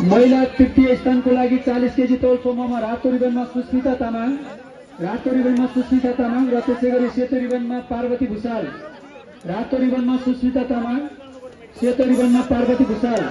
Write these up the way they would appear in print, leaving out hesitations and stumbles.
महिला तृतीय स्थानको लागि 40 केजी तौल समूहमा रातो रिबनमा सुस्मिता तामाङ, रातो रिबनमा सुस्मिता तामाङ र त्यसैगरी सेतो रिबनमा पार्वती भुसाल, रातो रिबनमा सुस्मिता तामाङ, सेतो रिबनमा पार्वती भुसाल।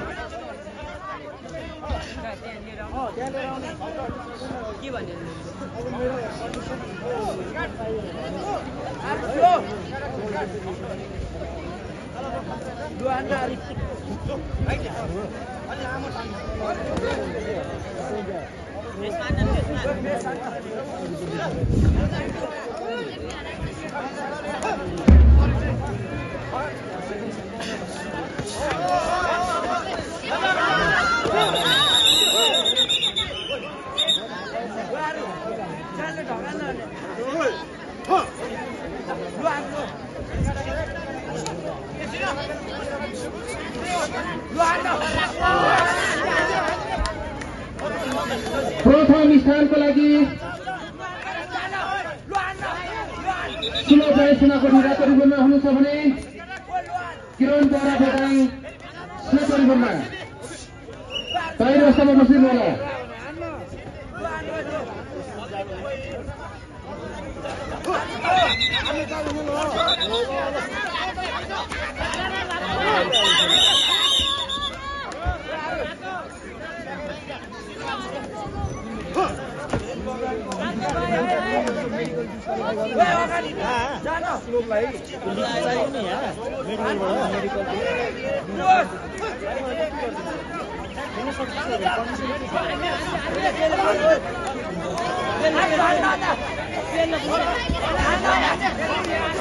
प्रथम स्थानको लागि सुलभ सेनाको रातो रिबनमा हुनुहुन्छ भने किरण बरा बदाङ सेतो रिबनमा बाहिर अवस्थामा बस्नु होला।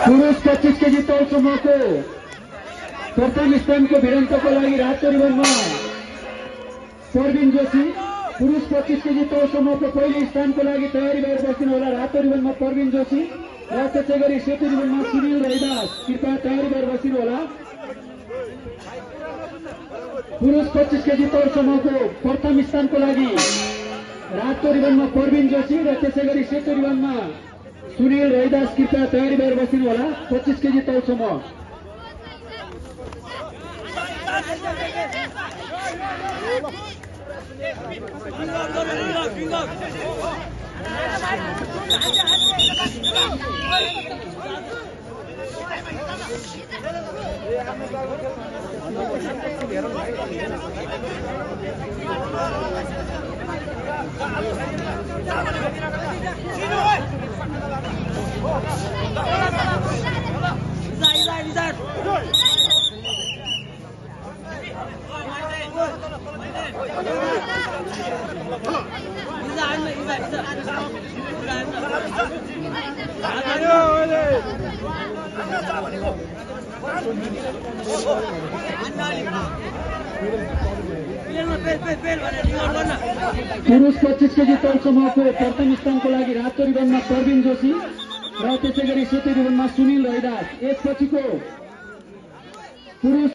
पुरुष 25 केजी तौल समूहको प्रथम स्थानको भिडन्तको लागि रातो रिबनमा परबिन जोशी, पुरुष 25 केजी तौल समूहको पहिलो स्थानको लागि तयारी भएर बस्नु होला। रातो रिबनमा परबिन जोशी र त्यसैगरी सेतो रिबनमा सुनिल रैदास, कृपया तयारी भएर बस्नु होला। पुरुष 25 केजी तौल समूहको प्रथम स्थानको लागि रातो रिबनमा परबिन जोशी र त्यसैगरी सेतो रिबनमा सुनिल रैदास, कृपया तयारी भएर बस्नु होला। 25 केजी तौल समूह। पुरुष 25 केजी तौल समूहको प्रथम स्थानको लागि रातो रिबनमा परबिन जोशी र त्यसैगरी सेतो रिबनमा सुनिल रैदास। यसपछिको पुरुष